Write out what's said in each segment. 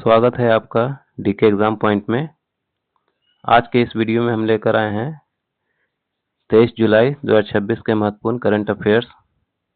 स्वागत है आपका डीके एग्जाम पॉइंट में। आज के इस वीडियो में हम लेकर आए हैं 23 जुलाई 2026 के महत्वपूर्ण करंट अफेयर्स।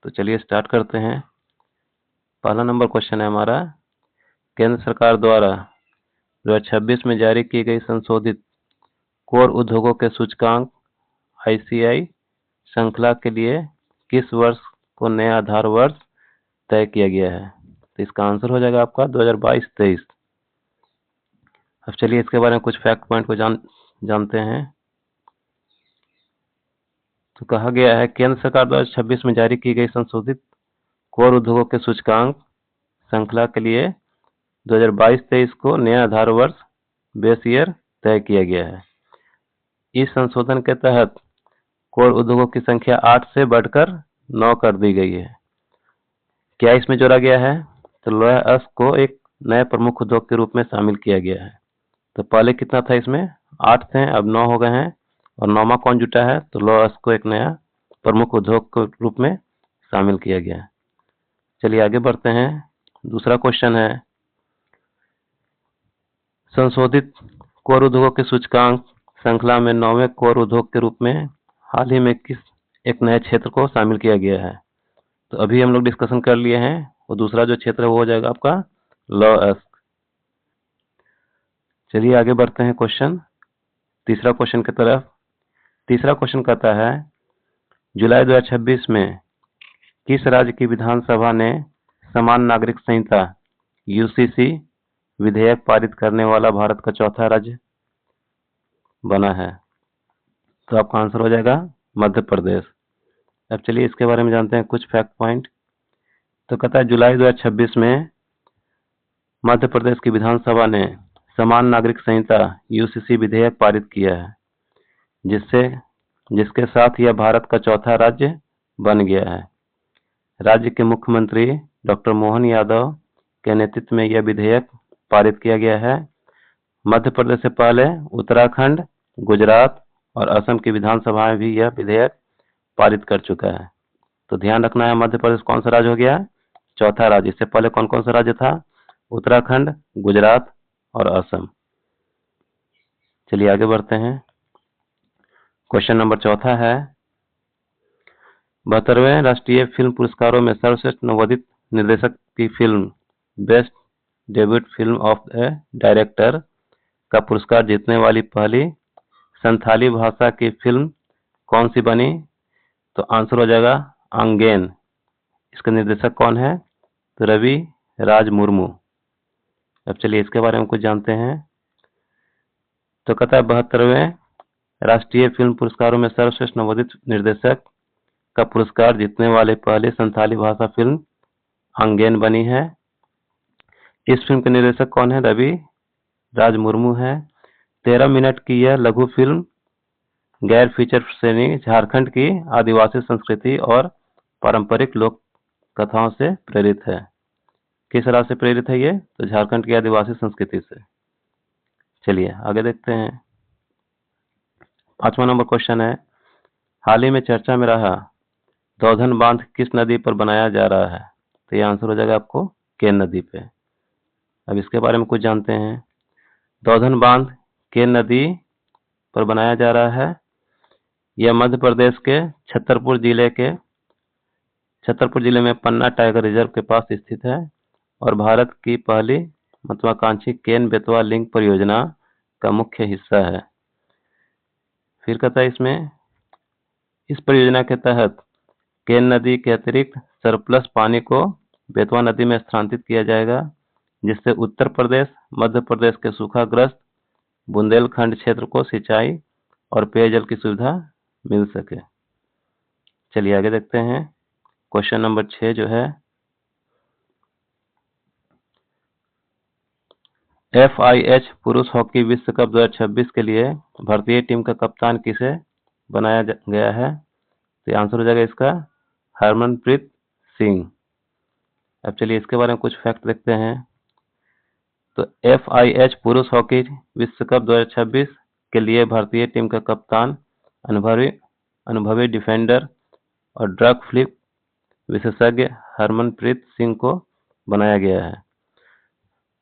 तो चलिए स्टार्ट करते हैं। पहला नंबर क्वेश्चन है हमारा, केंद्र सरकार द्वारा 2026 में जारी की गई संशोधित कोर उद्योगों के सूचकांक ICI श्रृंखला के लिए किस वर्ष को नया आधार वर्ष तय किया गया है? तो इसका आंसर हो जाएगा आपका 2022-23। अब चलिए इसके बारे में कुछ फैक्ट पॉइंट को जानते हैं। तो कहा गया है, केंद्र सरकार द्वारा 26 में जारी की गई संशोधित कोर उद्योगों के सूचकांक श्रृंखला के लिए 2022-23 को नया आधार वर्ष बेस ईयर तय किया गया है। इस संशोधन के तहत कोर उद्योगों की संख्या 8 से बढ़कर 9 कर दी गई है। क्या इसमें जोड़ा गया है? तो लोहा अश्व को एक नए प्रमुख उद्योग के रूप में शामिल किया गया है। तो पहले कितना था इसमें? 8 थे, अब 9 हो गए हैं। और 9वां कौन जुटा है? तो लोहा अश्व को एक नया प्रमुख उद्योग के रूप में शामिल किया गया है। चलिए आगे बढ़ते हैं। दूसरा क्वेश्चन है, संशोधित कोर उद्योगों के सूचकांक श्रृंखला में 9वें कोर उद्योग के रूप में हाल ही में किस एक नए क्षेत्र को शामिल किया गया है? तो अभी हम लोग डिस्कशन कर लिए हैं, और दूसरा जो क्षेत्र है वो हो जाएगा आपका लौह अश्व। चलिए आगे बढ़ते हैं क्वेश्चन, तीसरा क्वेश्चन की तरफ। तीसरा क्वेश्चन कहता है, जुलाई 2026 में किस राज्य की विधानसभा ने समान नागरिक संहिता UCC विधेयक पारित करने वाला भारत का चौथा राज्य बना है? तो आपका आंसर हो जाएगा मध्य प्रदेश। अब चलिए इसके बारे में जानते हैं कुछ फैक्ट पॉइंट। तो कहता है, जुलाई 2026 में मध्य प्रदेश की विधानसभा ने समान नागरिक संहिता UCC विधेयक पारित किया है, जिसके साथ यह भारत का चौथा राज्य बन गया है। राज्य के मुख्यमंत्री डॉक्टर मोहन यादव के नेतृत्व में यह विधेयक पारित किया गया है। मध्य प्रदेश से पहले उत्तराखंड, गुजरात और असम की विधानसभाएं भी यह विधेयक पारित कर चुका है। तो ध्यान रखना है, मध्य प्रदेश कौन सा राज्य हो गया? चौथा राज्य। इससे पहले कौन कौन सा राज्य था? उत्तराखंड, गुजरात और असम। चलिए आगे बढ़ते हैं। क्वेश्चन नंबर चौथा है, 72वें राष्ट्रीय फिल्म पुरस्कारों में सर्वश्रेष्ठ नवोदित निर्देशक की film best debut film of A director का पुरस्कार जीतने वाली पहली संथाली भाषा की फिल्म कौन सी बनी? तो आंसर हो जाएगा अंगेन। इसका निर्देशक कौन है? तो रवि राज मुर्मू। अब चलिए इसके बारे में कुछ जानते हैं। तो कहता है, 72वें राष्ट्रीय फिल्म पुरस्कारों में सर्वश्रेष्ठ नवोदित निर्देशक का पुरस्कार जीतने वाली पहली संथाली भाषा फिल्म अंगेन बनी है। इस फिल्म के निर्देशक कौन है? रवि राज मुर्मू है। 13 मिनट की यह लघु फिल्म गैर फीचर श्रेणी झारखंड की आदिवासी संस्कृति और पारंपरिक लोक कथाओं से प्रेरित है। किस राज्य से प्रेरित है ये? तो झारखंड की आदिवासी संस्कृति से। चलिए आगे देखते हैं। 5वां नंबर क्वेश्चन है, हाल ही में चर्चा में रहा दौधन बांध किस नदी पर बनाया जा रहा है? तो ये आंसर हो जाएगा आपको केन नदी पे। अब इसके बारे में कुछ जानते हैं। दौधन बांध केन नदी पर बनाया जा रहा है। यह मध्य प्रदेश के छतरपुर जिले में पन्ना टाइगर रिजर्व के पास स्थित है और भारत की पहली महत्वाकांक्षी केन बेतवा लिंक परियोजना का मुख्य हिस्सा है। फिर कहता है, इसमें इस परियोजना के तहत केन नदी के अतिरिक्त सरप्लस पानी को बेतवा नदी में स्थानांतरित किया जाएगा, जिससे उत्तर प्रदेश, मध्य प्रदेश के सूखाग्रस्त बुंदेलखंड क्षेत्र को सिंचाई और पेयजल की सुविधा मिल सके। चलिए आगे देखते हैं। क्वेश्चन नंबर 6 जो है, FIH पुरुष हॉकी विश्व कप 2026 के लिए भारतीय टीम का कप्तान किसे बनाया गया है? तो आंसर हो जाएगा इसका हरमनप्रीत सिंह। अब चलिए इसके बारे में कुछ फैक्ट देखते हैं। तो FIH पुरुष हॉकी विश्व कप 2026 के लिए भारतीय टीम का कप्तान अनुभवी डिफेंडर और ड्रग फ्लिप विशेषज्ञ हरमनप्रीत सिंह को बनाया गया है।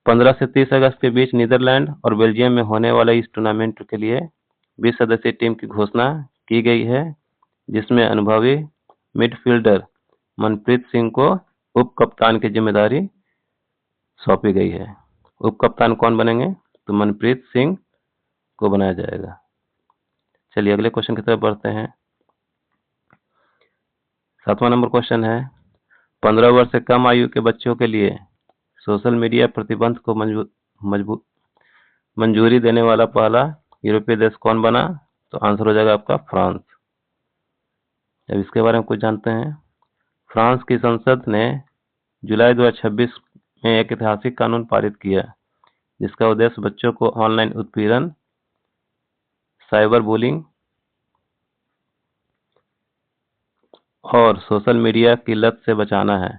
15 से 30 अगस्त के बीच नीदरलैंड और बेल्जियम में होने वाले इस टूर्नामेंट के लिए 20 सदस्यीय टीम की घोषणा की गई है, जिसमें अनुभवी मिडफील्डर मनप्रीत सिंह को उप कप्तान की जिम्मेदारी सौंपी गई है। उप कप्तान कौन बनेंगे? तो मनप्रीत सिंह को बनाया जाएगा। चलिए अगले क्वेश्चन की तरफ बढ़ते हैं। 7वां नंबर क्वेश्चन है, 15 वर्ष से कम आयु के बच्चों के लिए सोशल मीडिया प्रतिबंध को मंजूरी देने वाला पहला यूरोपीय देश कौन बना? तो आंसर हो जाएगा आपका फ्रांस। अब इसके बारे में कुछ जानते हैं। फ्रांस की संसद ने जुलाई 2026 में एक ऐतिहासिक कानून पारित किया, जिसका उद्देश्य बच्चों को ऑनलाइन उत्पीड़न, साइबर बुलिंग और सोशल मीडिया की लत से बचाना है।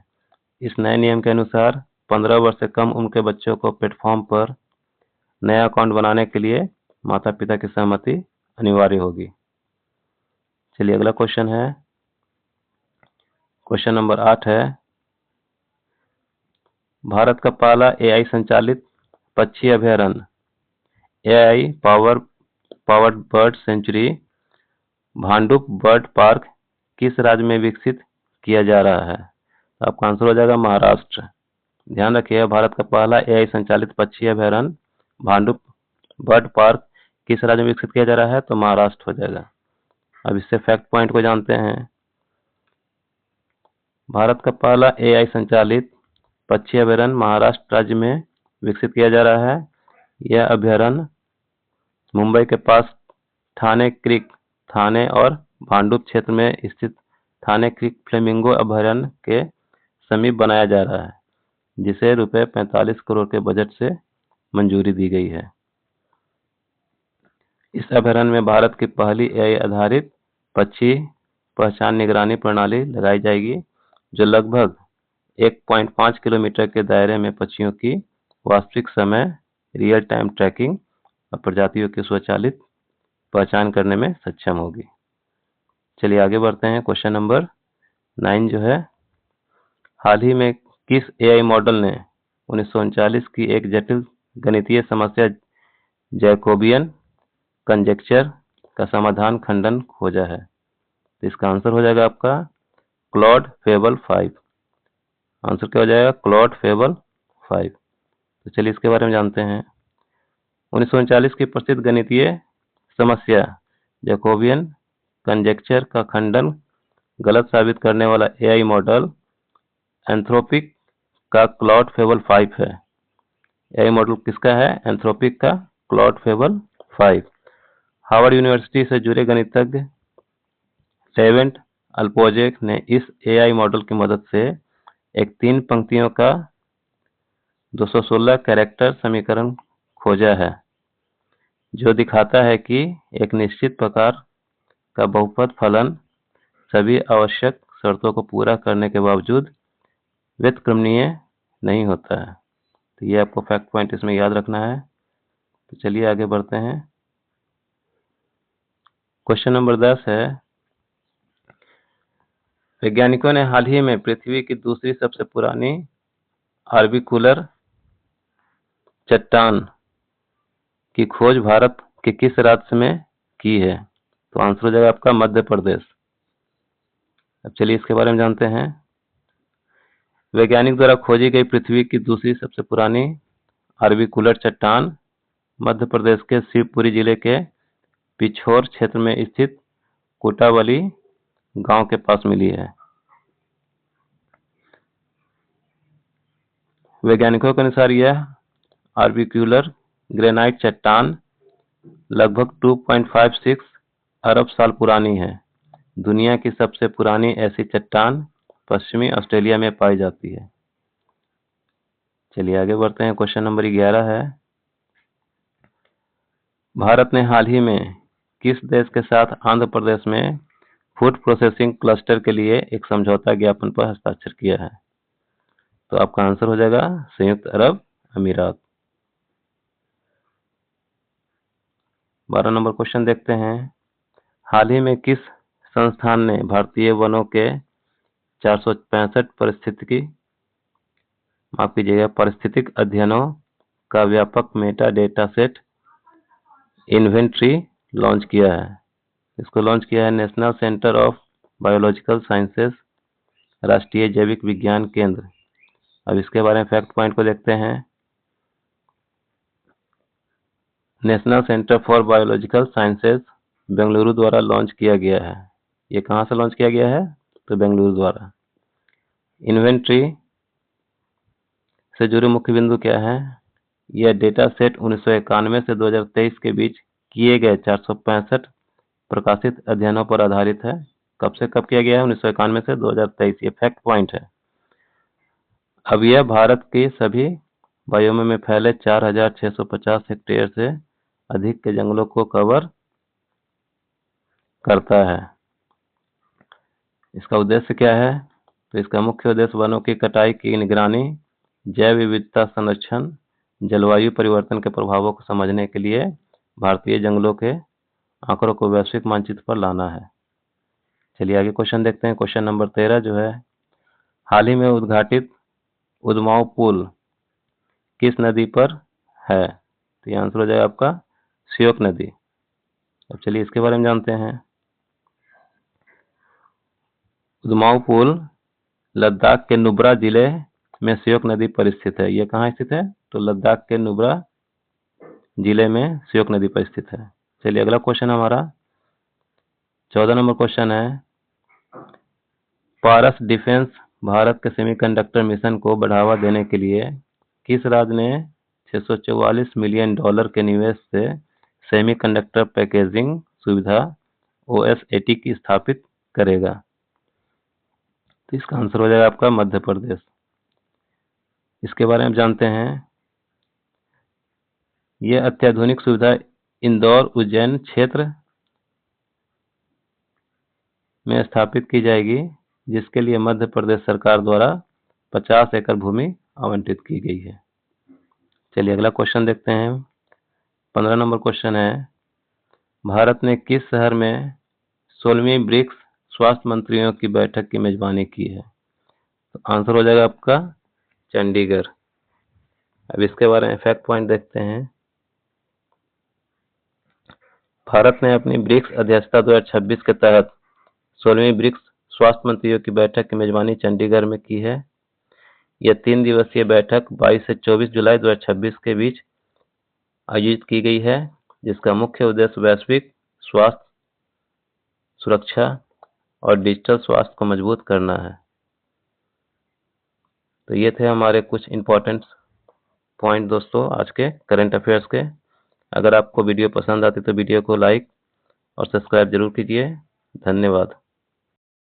इस नए नियम के अनुसार 15 वर्ष से कम उम्र के बच्चों को प्लेटफॉर्म पर नया अकाउंट बनाने के लिए माता पिता की सहमति अनिवार्य होगी। चलिए अगला क्वेश्चन है, क्वेश्चन नंबर 8 है, भारत का पहला एआई संचालित पक्षी अभयारण्य AI powered bird sanctuary Bhandup bird park किस राज्य में विकसित किया जा रहा है? तो आपका आंसर हो जाएगा महाराष्ट्र। ध्यान रखिएगा, भारत का पहला एआई संचालित पक्षी अभयारण्य भांडुप बर्ड पार्क किस राज्य में विकसित किया जा रहा है? तो महाराष्ट्र हो जाएगा। अब इससे फैक्ट पॉइंट को जानते हैं। भारत का पहला एआई संचालित पक्षी अभयारण्य महाराष्ट्र राज्य में विकसित किया जा रहा है। यह अभयारण्य मुंबई के पास थाने और भांडुप क्षेत्र में स्थित थाने क्रीक फ्लेमिंगो अभयारण्य के समीप बनाया जा रहा है, जिसे रुपए 45 करोड़ के बजट से मंजूरी दी गई है। इस अभयारण्य में भारत की पहली एआई आधारित पक्षी पहचान निगरानी प्रणाली लगाई जाएगी, जो लगभग 1.5 किलोमीटर के दायरे में पक्षियों की वास्तविक समय रियल टाइम ट्रैकिंग और प्रजातियों की स्वचालित पहचान करने में सक्षम होगी। चलिए आगे बढ़ते हैं। क्वेश्चन नंबर 9 जो है, हाल ही में किस एआई मॉडल ने 1939 की एक जटिल गणितीय समस्या जैकोबियन कंजेक्चर का समाधान खंडन खोजा है? तो इसका आंसर हो जाएगा आपका क्लॉड फेबल 5। आंसर क्या हो जाएगा? Claude fable 5। तो चलिए इसके बारे में जानते हैं। 1939 की प्रसिद्ध गणितीय समस्या जैकोबियन कंजेक्चर का खंडन गलत साबित करने वाला एआई मॉडल एंथ्रोपिक का क्लॉड फेबल 5 है। एआई मॉडल किसका है? एंथ्रोपिक का क्लॉड फेबल 5। हार्वर्ड यूनिवर्सिटी से जुड़े गणितज्ञ लेवेंट अल्पोजेक ने इस एआई मॉडल की मदद से एक 3 पंक्तियों का 216 कैरेक्टर समीकरण खोजा है, जो दिखाता है कि एक निश्चित प्रकार का बहुपद फलन सभी आवश्यक शर्तों को पूरा करने के बावजूद व्युत्क्रमणीय नहीं होता है। तो ये आपको फैक्ट पॉइंट इसमें याद रखना है। तो चलिए आगे बढ़ते हैं। क्वेश्चन नंबर 10 है, वैज्ञानिकों ने हाल ही में पृथ्वी की दूसरी सबसे पुरानी ऑर्बिकुलर चट्टान की खोज भारत के किस राज्य में की है? तो आंसर हो जाएगा आपका मध्य प्रदेश। अब चलिए इसके बारे में जानते हैं। वैज्ञानिक द्वारा खोजी गई पृथ्वी की दूसरी सबसे पुरानी ऑर्बिकुलर चट्टान मध्य प्रदेश के शिवपुरी जिले के पिछोर क्षेत्र में स्थित कोटावली गांव के पास मिली है। वैज्ञानिकों के अनुसार यह ऑर्बिक्यूलर ग्रेनाइट चट्टान लगभग 2.56 अरब साल पुरानी है। दुनिया की सबसे पुरानी ऐसी चट्टान पश्चिमी ऑस्ट्रेलिया में पाई जाती है। चलिए आगे बढ़ते हैं। क्वेश्चन नंबर 11 है, भारत ने हाल ही में किस देश के साथ आंध्र प्रदेश में फूड प्रोसेसिंग क्लस्टर के लिए एक समझौता ज्ञापन पर हस्ताक्षर किया है? तो आपका आंसर हो जाएगा संयुक्त अरब अमीरात। 12 नंबर क्वेश्चन देखते हैं, हाल ही में किस संस्थान ने भारतीय वनों के 465 पारिस्थितिक अध्ययनों का व्यापक Meta data set inventory launch किया है? इसको लॉन्च किया है national centre of biological sciences, राष्ट्रीय जैविक विज्ञान केंद्र। अब इसके बारे में फैक्ट पॉइंट को देखते हैं। National centre for biological sciences Bengaluru द्वारा लॉन्च किया गया है। ये कहाँ से लॉन्च किया गया है? तो बेंगलुरु द्वारा। इन्वेंट्री से जुड़े मुख्य बिंदु क्या है? यह डेटा सेट 1991 से 2023 के बीच किए गए 465 प्रकाशित अध्ययनों पर आधारित है। कब से कब किया गया है? 1991 से 2023। ये फैक्ट पॉइंट है। अब यह भारत के सभी बायोम में फैले 4650 हेक्टेयर से अधिक के जंगलों को कवर करता है। इसका उद्देश्य क्या है? तो इसका मुख्य उद्देश्य वनों की कटाई की निगरानी, जैव विविधता संरक्षण, जलवायु परिवर्तन के प्रभावों को समझने के लिए भारतीय जंगलों के आंकड़ों को वैश्विक मानचित्र पर लाना है। चलिए आगे क्वेश्चन देखते हैं। क्वेश्चन नंबर 13 जो है, हाल ही में उद्घाटित उदमाव पुल किस नदी पर है? तो ये आंसर हो जाएगा आपका श्योक नदी। अब चलिए इसके बारे में जानते हैं। उदमाव पुल लद्दाख के नुब्रा जिले में श्योक नदी पर स्थित है। ये कहाँ स्थित है? तो लद्दाख के नुब्रा जिले में श्योक नदी पर स्थित है। चलिए अगला क्वेश्चन हमारा 14 नंबर क्वेश्चन है, पारस डिफेंस भारत के सेमीकंडक्टर मिशन को बढ़ावा देने के लिए किस राज्य ने $644 मिलियन के निवेश से सेमीकंडक्टर पैकेजिंग सुविधा OSAT की स्थापित करेगा? तो इसका आंसर हो जाएगा आपका मध्य प्रदेश। इसके बारे में जानते हैं। यह अत्याधुनिक सुविधा इंदौर उज्जैन क्षेत्र में स्थापित की जाएगी, जिसके लिए मध्य प्रदेश सरकार द्वारा 50 एकड़ भूमि आवंटित की गई है। चलिए अगला क्वेश्चन देखते हैं। 15 नंबर क्वेश्चन है, भारत ने किस शहर में 16वीं ब्रिक्स स्वास्थ्य मंत्रियों की बैठक की मेजबानी की है? तो आंसर हो जाएगा आपका चंडीगढ़। अब इसके बारे में फैक्ट पॉइंट देखते हैं। भारत ने अपनी ब्रिक्स अध्यक्षता 2026 के तहत 16वीं ब्रिक्स स्वास्थ्य मंत्रियों की बैठक की मेजबानी चंडीगढ़ में की है। यह 3 दिवसीय बैठक 22 से 24 जुलाई 2026 के बीच आयोजित की गई है, जिसका मुख्य उद्देश्य वैश्विक स्वास्थ्य सुरक्षा और डिजिटल स्वास्थ्य को मजबूत करना है। तो ये थे हमारे कुछ इंपॉर्टेंट पॉइंट दोस्तों आज के करंट अफेयर्स के। अगर आपको वीडियो पसंद आती तो वीडियो को लाइक और सब्सक्राइब जरूर कीजिए। धन्यवाद।